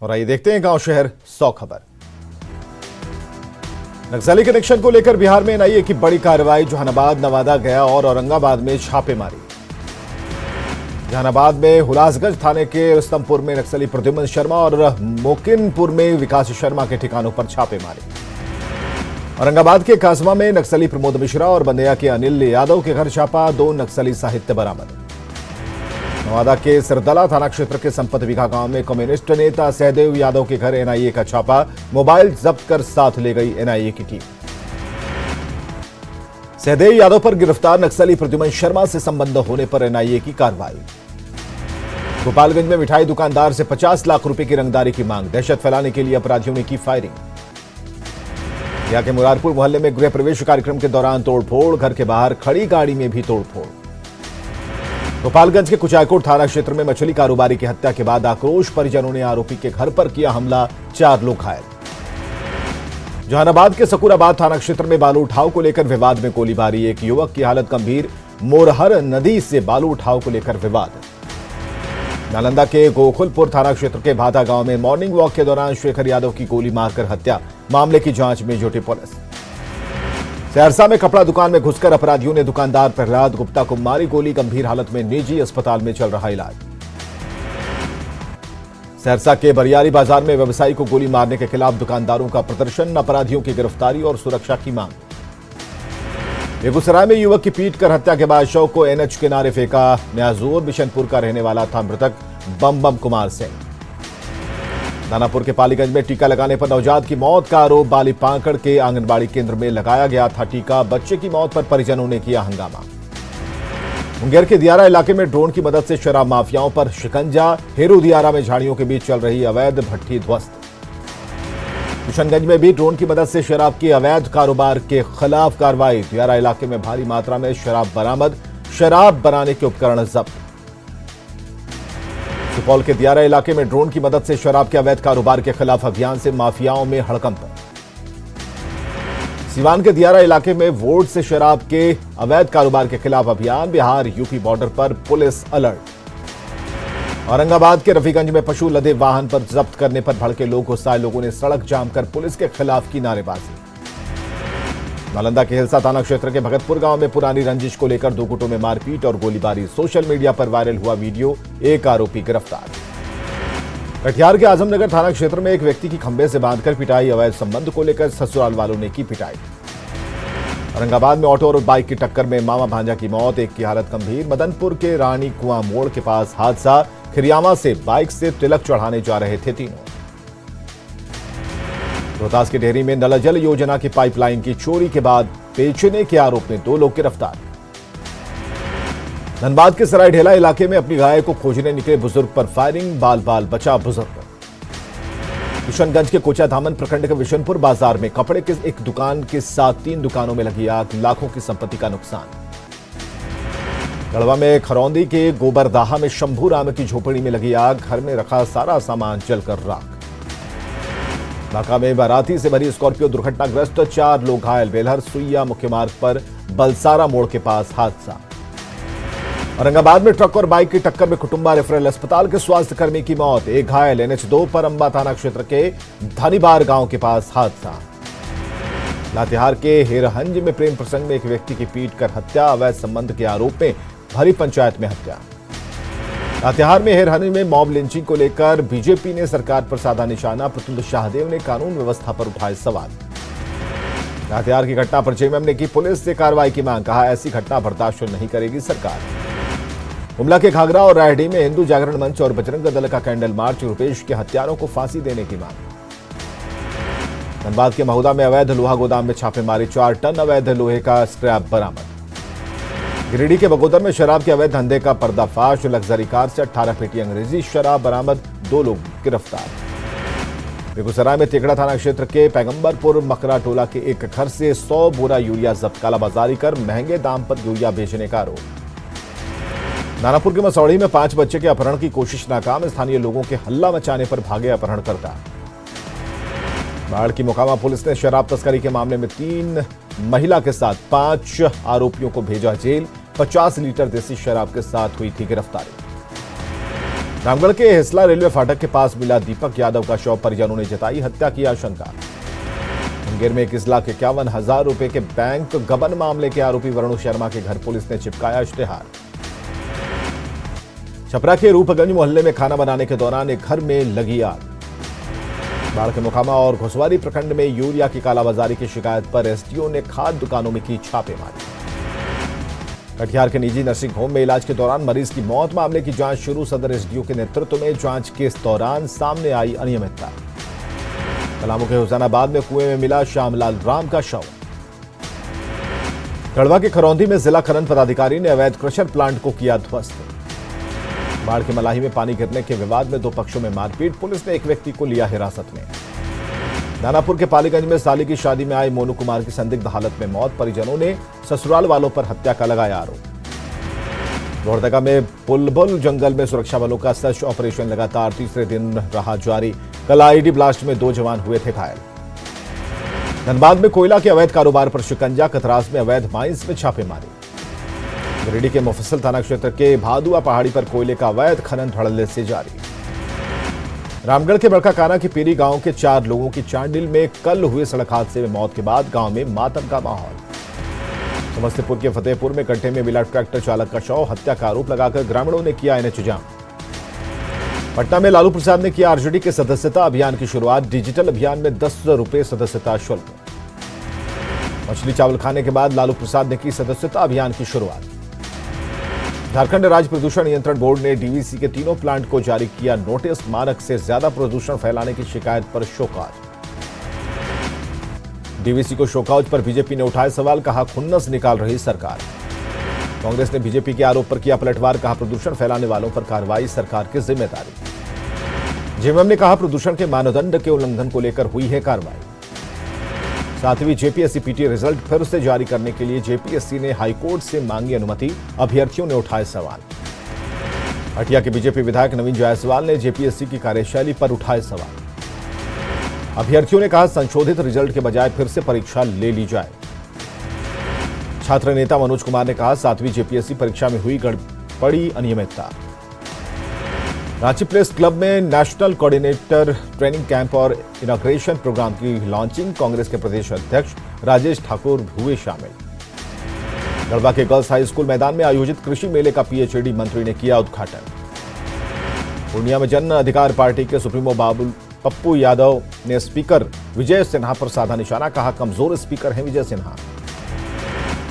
और आइए देखते हैं गांव शहर 100 खबर। नक्सली कनेक्शन को लेकर बिहार में एनआईए की बड़ी कार्रवाई। जहानाबाद, नवादा, गया और औरंगाबाद में छापेमारी। जहानाबाद में हुलासगंज थाने के रुस्तमपुर में नक्सली प्रद्युम्न शर्मा और मोकिनपुर में विकास शर्मा के ठिकानों पर छापेमारी। औरंगाबाद के कासमा में नक्सली प्रमोद मिश्रा और बंदेया के अनिल यादव के घर छापा। 2 नक्सली साहित्य बरामद। नवादा के सिरदला थाना क्षेत्र के संपत बिघा गांव में कम्युनिस्ट नेता सहदेव यादव के घर एनआईए का छापा। मोबाइल जब्त कर साथ ले गई एनआईए की टीम। सहदेव यादव पर गिरफ्तार नक्सली प्रद्युम्न शर्मा से संबंध होने पर एनआईए की कार्रवाई। गोपालगंज में मिठाई दुकानदार से 50 लाख रुपए की रंगदारी की मांग। दहशत फैलाने के लिए अपराधियों ने की फायरिंग। यहां के मुरारपुर मोहल्ले में गृह प्रवेश कार्यक्रम के दौरान तोड़फोड़। घर के बाहर खड़ी गाड़ी में भी तोड़फोड़। गोपालगंज के कुचायकोट थाना क्षेत्र में मछली कारोबारी की हत्या के बाद आक्रोश। परिजनों ने आरोपी के घर पर किया हमला। 4 लोग घायल। जहानाबाद के सकूराबाद थाना क्षेत्र में बालू उठाव को लेकर विवाद में गोलीबारी। एक युवक की हालत गंभीर। मोरहर नदी से बालू उठाव को लेकर विवाद। नालंदा के गोकुलपुर थाना क्षेत्र के भादा गांव में मॉर्निंग वॉक के दौरान शेखर यादव की गोली मारकर हत्या। मामले की जांच में जुटी पुलिस। सहरसा में कपड़ा दुकान में घुसकर अपराधियों ने दुकानदार प्रहलाद गुप्ता को मारी गोली। गंभीर हालत में निजी अस्पताल में चल रहा इलाज। सहरसा के बरियारी बाजार में व्यवसायी को गोली मारने के खिलाफ दुकानदारों का प्रदर्शन। अपराधियों की गिरफ्तारी और सुरक्षा की मांग। बेगूसराय में युवक की पीट कर हत्या के बाद शव को एनएच किनारे फेंका। न्याजूर बिशनपुर का रहने वाला था मृतक बम कुमार सिंह। दानापुर के पालीगंज में टीका लगाने पर नवजात की मौत का आरोप। बाली पांकड़ के आंगनबाड़ी केंद्र में लगाया गया था टीका। बच्चे की मौत पर परिजनों ने किया हंगामा। मुंगेर के दियारा इलाके में ड्रोन की मदद से शराब माफियाओं पर शिकंजा। हेरू दियारा में झाड़ियों के बीच चल रही अवैध भट्ठी ध्वस्त। किशनगंज में भी ड्रोन की मदद से शराब की अवैध कारोबार के खिलाफ कार्रवाई। दियारा इलाके में भारी मात्रा में शराब बरामद। शराब बनाने के उपकरण जब्त। सुपौल के दियारा इलाके में ड्रोन की मदद से शराब के अवैध कारोबार के खिलाफ अभियान से माफियाओं में हड़कंप। सीवान के दियारा इलाके में वोट से शराब के अवैध कारोबार के खिलाफ अभियान। बिहार यूपी बॉर्डर पर पुलिस अलर्ट। औरंगाबाद के रफीगंज में पशु लदे वाहन पर जब्त करने पर भड़के लोग। गुस्साए लोगों ने सड़क जाम कर पुलिस के खिलाफ की नारेबाजी। नालंदा के हिलसा थाना क्षेत्र के भगतपुर गांव में पुरानी रंजिश को लेकर 2 गुटों में मारपीट और गोलीबारी। सोशल मीडिया पर वायरल हुआ वीडियो। एक आरोपी गिरफ्तार। कटिहार के आजमनगर थाना क्षेत्र में एक व्यक्ति की खंभे से बांधकर पिटाई। अवैध संबंध को लेकर ससुराल वालों ने की पिटाई। औरंगाबाद में ऑटो और बाइक की टक्कर में मामा भांजा की मौत। एक की हालत गंभीर। मदनपुर के रानी कुआं मोड़ के पास हादसा। खिरियामा से बाइक से तिलक चढ़ाने जा रहे थे तीनों। रोहतास के डेहरी में नल जल योजना की पाइपलाइन की चोरी के बाद बेचने के आरोप में 2 लोग गिरफ्तार। धनबाद के सरायढेला इलाके में अपनी गाय को खोजने निकले बुजुर्ग पर फायरिंग। बाल बाल बचा बुजुर्ग। किशनगंज के कोचा धामन प्रखंड के विशनपुर बाजार में कपड़े के एक दुकान के साथ 3 दुकानों में लगी आग। लाखों की संपत्ति का नुकसान। गढ़वा में खरौंदी के गोबरदाहा में शंभू राम की झोपड़ी में लगी आग। घर में रखा सारा सामान जलकर राख। ढाका में बाराती से भरी स्कॉर्पियो दुर्घटनाग्रस्त। 4 लोग घायल। बेलहर सुइया मुख्य मार्ग पर बलसारा मोड़ के पास हादसा। औरंगाबाद में ट्रक और बाइक की टक्कर में कुटुंबा रेफरल अस्पताल के स्वास्थ्य कर्मी की मौत। एक घायल। NH2 पर अंबा थाना क्षेत्र के धनीबार गांव के पास हादसा। लातेहार के हेरहंज में प्रेम प्रसंग में एक व्यक्ति की पीट कर हत्या। अवैध संबंध के आरोप में भरी पंचायत में हत्या। लातेहार में हेरहंज में मॉब लिंचिंग को लेकर बीजेपी ने सरकार पर साधा निशाना। प्रफुल्ल शाहदेव ने कानून व्यवस्था पर उठाए सवाल। लातेहार की घटना पर जेएमएम ने की पुलिस से कार्रवाई की मांग। कहा ऐसी घटना बर्दाश्त नहीं करेगी सरकार। गुमला के घाघरा और रायडीह में हिंदू जागरण मंच और बजरंग दल का कैंडल मार्च। रुपेश के हत्यारों को फांसी देने की मांग। धनबाद के महुदा में अवैध लोहा गोदाम में छापेमारी। 4 टन अवैध लोहे का स्क्रैप बरामद। गिरिडीह के बगोदर में शराब के अवैध धंधे का पर्दाफाश। लग्जरी कार से 18 पेटी अंग्रेजी शराब बरामद। 2 लोग गिरफ्तार। बेगूसराय में तेकड़ा थाना क्षेत्र के पैगंबरपुर मकरा टोला के एक घर से 100 बोरा यूरिया जब्त। कालाबाजारी कर महंगे दाम पर यूरिया बेचने का आरोप। दानापुर के मसौड़ी में 5 बच्चे के अपहरण की कोशिश नाकाम। स्थानीय लोगों के हल्ला मचाने पर भागे अपहरणकर्ता। बाढ़ की मोकामा पुलिस ने शराब तस्करी के मामले में 3 महिला के साथ 5 आरोपियों को भेजा जेल। 50 लीटर देसी शराब के साथ हुई थी गिरफ्तारी। रामगढ़ के हिसला रेलवे फाटक के पास मिला दीपक यादव का शव, परिजनों ने जताई हत्या की आशंका। मुंगेर में 21,51,000 रुपए के बैंक गबन मामले के आरोपी वरुण शर्मा के घर पुलिस ने चिपकाया इश्तेहार। छपरा के रूपगंज मोहल्ले में खाना बनाने के दौरान एक घर में लगी आग। बाढ़ के मोकामा और घुसवारी प्रखंड में यूरिया की कालाबाजारी की शिकायत पर एसडीओ ने खाद दुकानों में की छापेमारी। कटिहार के निजी नर्सिंग होम में इलाज के दौरान मरीज की मौत मामले की जांच शुरू, सदर एसडीओ के नेतृत्व में जांच के इस दौरान सामने आई अनियमितता। पलामू के हुसैनाबाद में कुएं में मिला श्यामलाल राम का शव। गढ़वा के खरौंधी में जिला खनन पदाधिकारी ने अवैध क्रशर प्लांट को किया ध्वस्त। बाढ़ की मलाही में पानी गिरने के विवाद में 2 पक्षों में मारपीट, पुलिस ने एक व्यक्ति को लिया हिरासत में। दानापुर के पालीगंज में साली की शादी में आई मोनू कुमार की संदिग्ध हालत में मौत, परिजनों ने ससुराल वालों पर हत्या का लगाया आरोप। लोहरदगा में बुलबुल जंगल में सुरक्षा बलों का सर्च ऑपरेशन लगातार तीसरे दिन रहा जारी। कल आईडी ब्लास्ट में 2 जवान हुए थे घायल। धनबाद में कोयला के अवैध कारोबार पर शिकंजा, कतरास में अवैध माइंस में छापेमारी। गिरिडीह के मुफस्सिल थाना क्षेत्र के भादुआ पहाड़ी पर कोयले का अवैध खनन धड़ल्ले से जारी। रामगढ़ के बड़काकाना के पीरी गांव के 4 लोगों की चांडिल में कल हुए सड़क हादसे में मौत के बाद गांव में मातम का माहौल। समस्तीपुर के फतेहपुर में गड्ढे में मिला ट्रैक्टर चालक का शव, हत्या का आरोप लगाकर ग्रामीणों ने किया एनएच जाम। पटना में लालू प्रसाद ने किया आरजेडी के सदस्यता अभियान की शुरुआत, डिजिटल अभियान में 10 रुपए सदस्यता शुल्क। मछली चावल खाने के बाद लालू प्रसाद ने की सदस्यता अभियान की शुरुआत। झारखंड राज्य प्रदूषण नियंत्रण बोर्ड ने डीवीसी के 3 प्लांट को जारी किया नोटिस, मानक से ज्यादा प्रदूषण फैलाने की शिकायत पर शोकॉज। डीवीसी को शोकॉज पर बीजेपी ने उठाए सवाल, कहा खुन्नस निकाल रही सरकार। कांग्रेस ने बीजेपी के आरोप पर किया पलटवार, कहा प्रदूषण फैलाने वालों पर कार्रवाई सरकार की जिम्मेदारी। जेएमएम ने कहा प्रदूषण के मानदंड के उल्लंघन को लेकर हुई है कार्रवाई। 7वीं जेपीएससी पीटी रिजल्ट फिर से जारी करने के लिए जेपीएससी ने हाईकोर्ट से मांगी अनुमति, अभ्यर्थियों ने उठाए सवाल। हटिया के बीजेपी विधायक नवीन जायसवाल ने जेपीएससी की कार्यशैली पर उठाए सवाल। अभ्यर्थियों ने कहा संशोधित रिजल्ट के बजाय फिर से परीक्षा ले ली जाए। छात्र नेता मनोज कुमार ने कहा 7वीं जेपीएससी परीक्षा में हुई गड़बड़ी अनियमितता। रांची प्रेस क्लब में नेशनल कोऑर्डिनेटर ट्रेनिंग कैंप और इनॉग्रेशन प्रोग्राम की लॉन्चिंग, कांग्रेस के प्रदेश अध्यक्ष राजेश ठाकुर हुए शामिल। गढ़वा के गर्ल्स हाई स्कूल मैदान में आयोजित कृषि मेले का पीएचईडी मंत्री ने किया उद्घाटन। पूर्णिया में जन अधिकार पार्टी के सुप्रीमो पप्पू यादव ने स्पीकर विजय सिन्हा पर साधा निशाना, कहा कमजोर स्पीकर हैं विजय सिन्हा।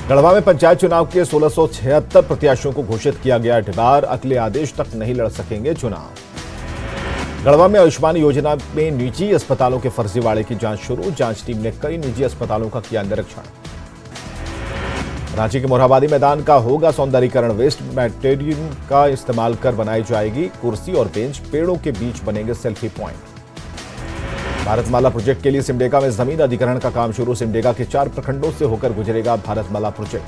गढ़वा में पंचायत चुनाव के 1676 प्रत्याशियों को घोषित किया गया डिबार, अगले आदेश तक नहीं लड़ सकेंगे चुनाव। गढ़वा में आयुष्मान योजना में निजी अस्पतालों के फर्जीवाड़े की जांच शुरू, जांच टीम ने कई निजी अस्पतालों का किया निरीक्षण। रांची के मोरहाबादी मैदान का होगा सौंदर्यीकरण, वेस्ट मटेरियल का इस्तेमाल कर बनाई जाएगी कुर्सी और बेंच, पेड़ों के बीच बनेंगे सेल्फी पॉइंट। भारतमाला प्रोजेक्ट के लिए सिमडेगा में जमीन अधिग्रहण का काम शुरू, सिमडेगा के 4 प्रखंडों से होकर गुजरेगा भारतमाला प्रोजेक्ट।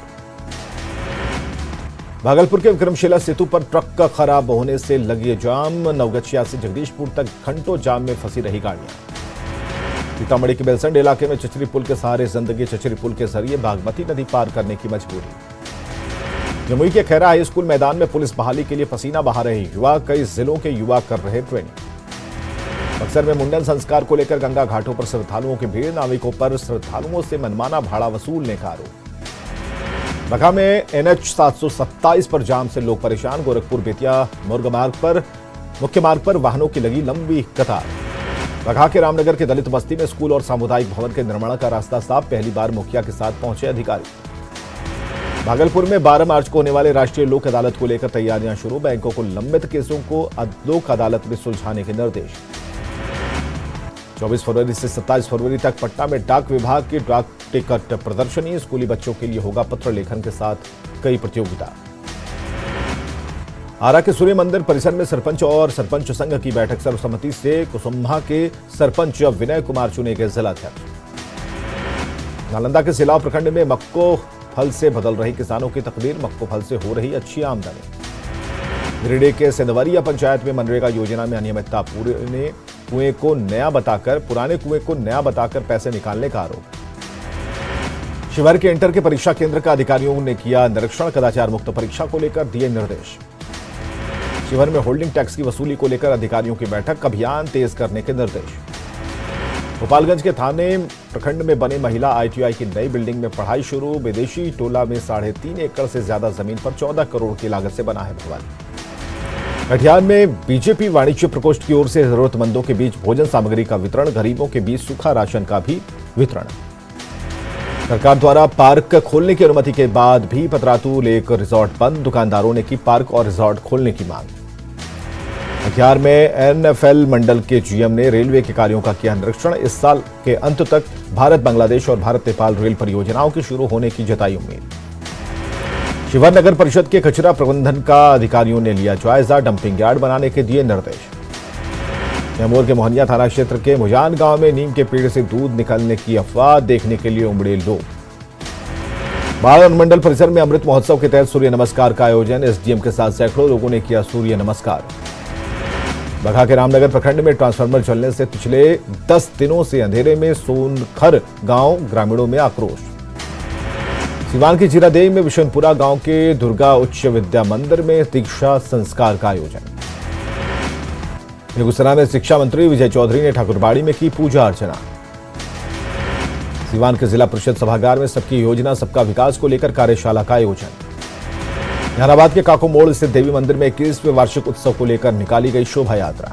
भागलपुर के विक्रमशिला सेतु पर ट्रक का खराब होने से लगी जाम, नवगछिया से जगदीशपुर तक घंटों जाम में फंसी रही गाड़ियां। सीतामढ़ी के बेलसंड इलाके में चचरी पुल के सहारे जिंदगी, चचरी पुल के जरिए बागमती नदी पार करने की मजबूरी। जमुई के खैरा हाई स्कूल मैदान में पुलिस बहाली के लिए पसीना बहा रहे युवा, कई जिलों के युवा कर रहे ट्रेनिंग। बक्सर में मुंडन संस्कार को लेकर गंगा घाटों पर श्रद्धालुओं की भीड़, नाविकों पर श्रद्धालुओं से मनमाना भाड़ा वसूलने का आरोप। बघा में एनएच 727 पर जाम से लोग परेशान, गोरखपुर बेतिया मुख्य मार्ग पर वाहनों की लगी लंबी कतार। बघा के रामनगर के दलित बस्ती में स्कूल और सामुदायिक भवन के निर्माण का रास्ता साफ, पहली बार मुखिया के साथ पहुंचे अधिकारी। भागलपुर में 12 मार्च को होने वाले राष्ट्रीय लोक अदालत को लेकर तैयारियां शुरू, बैंकों को लंबित केसों को लोक अदालत में सुलझाने के निर्देश। 24 फरवरी से 27 फरवरी तक पटना में डाक विभाग की डाक टिकट प्रदर्शनी, स्कूली बच्चों के लिए होगा पत्र लेखन के साथ कई प्रतियोगिता। आरा के सूर्य मंदिर परिसर में सरपंच और सरपंच संघ की बैठक, सर्वसम्मति से कुसुम्भा के सरपंच विनय कुमार चुने गए जिलाध्यक्ष। नालंदा के सिलाव प्रखंड में मक्को फल से बदल रही किसानों की तकदीर, मक्को फल से हो रही अच्छी आमदनी। गिरिडीह के सिंधवरिया पंचायत में मनरेगा योजना में अनियमितता, पुराने कुएं को नया बताकर पैसे निकालने का आरोप। शिवहर के इंटर के परीक्षा केंद्र का अधिकारियों ने किया निरीक्षण, कदाचार मुक्त परीक्षा को लेकर दिए निर्देश। शिवहर में होल्डिंग टैक्स की वसूली को लेकर अधिकारियों की बैठक, अभियान तेज करने के निर्देश। गोपालगंज के थाने प्रखंड में बने महिला ITI की नई बिल्डिंग में पढ़ाई शुरू। विदेशी टोला में 3.5 एकड़ से ज्यादा जमीन पर 14 करोड़ की लागत से बना है भवन। कटिहार में बीजेपी वाणिज्य प्रकोष्ठ की ओर से जरूरतमंदों के बीच भोजन सामग्री का वितरण, गरीबों के बीच सूखा राशन का भी वितरण। सरकार द्वारा पार्क खोलने की अनुमति के बाद भी पतरातू लेक रिजॉर्ट बंद, दुकानदारों ने की पार्क और रिजॉर्ट खोलने की मांग। कटिहार में NFL मंडल के GM ने रेलवे के कार्यों का किया निरीक्षण। इस साल के अंत तक भारत बांग्लादेश और भारत नेपाल रेल परियोजनाओं के शुरू होने की जताई उम्मीद। शिवहर नगर परिषद के कचरा प्रबंधन का अधिकारियों ने लिया जायजा, डंपिंग यार्ड बनाने के दिए निर्देश। कैमूर के मोहनिया थाना क्षेत्र के मुजान गांव में नीम के पेड़ से दूध निकलने की अफवाह, देखने के लिए उमड़े लोग। बाढ़ अनुमंडल परिसर में अमृत महोत्सव के तहत सूर्य नमस्कार का आयोजन, SDM के साथ सैकड़ों लोगों ने किया सूर्य नमस्कार। बघा के रामनगर प्रखंड में ट्रांसफार्मर जलने से पिछले 10 दिनों से अंधेरे में सोनखर गांव, ग्रामीणों में आक्रोश। सिवान के जीरादेई में विशनपुरा गांव के दुर्गा उच्च विद्या मंदिर में दीक्षा संस्कार का आयोजन। बेगूसराय में शिक्षा मंत्री विजय चौधरी ने ठाकुरबाड़ी में की पूजा अर्चना। सिवान के जिला परिषद सभागार में सबकी योजना सबका विकास को लेकर कार्यशाला का आयोजन। जहानाबाद के काको मोड़ स्थित देवी मंदिर में 21वें वार्षिक उत्सव को लेकर निकाली गई शोभा यात्रा।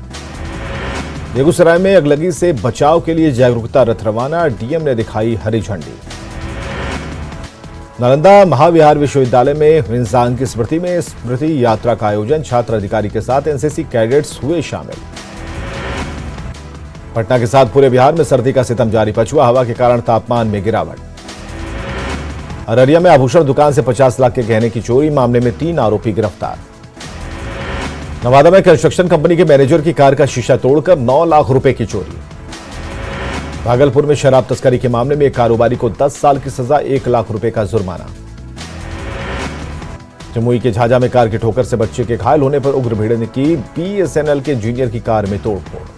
बेगूसराय में अगलगी से बचाव के लिए जागरूकता रथ रवाना, DM ने दिखाई हरी झंडी। नालंदा महाविहार विश्वविद्यालय में हिंसांग की स्मृति में स्मृति यात्रा का आयोजन, छात्र अधिकारी के साथ NCC कैडेट्स हुए शामिल। पटना के साथ पूरे बिहार में सर्दी का सितम जारी, पछुआ हवा के कारण तापमान में गिरावट। अररिया में आभूषण दुकान से 50 लाख के गहने की चोरी, मामले में 3 आरोपी गिरफ्तार। नवादा में कंस्ट्रक्शन कंपनी के मैनेजर की कार का शीशा तोड़कर 9 लाख रुपए की चोरी। भागलपुर में शराब तस्करी के मामले में एक कारोबारी को 10 साल की सजा, 1 लाख रुपए का जुर्माना। जमुई के झाझा में कार की ठोकर से बच्चे के घायल होने पर उग्र भीड़ ने की BSNL के इंजीनियर की कार में तोड़फोड़।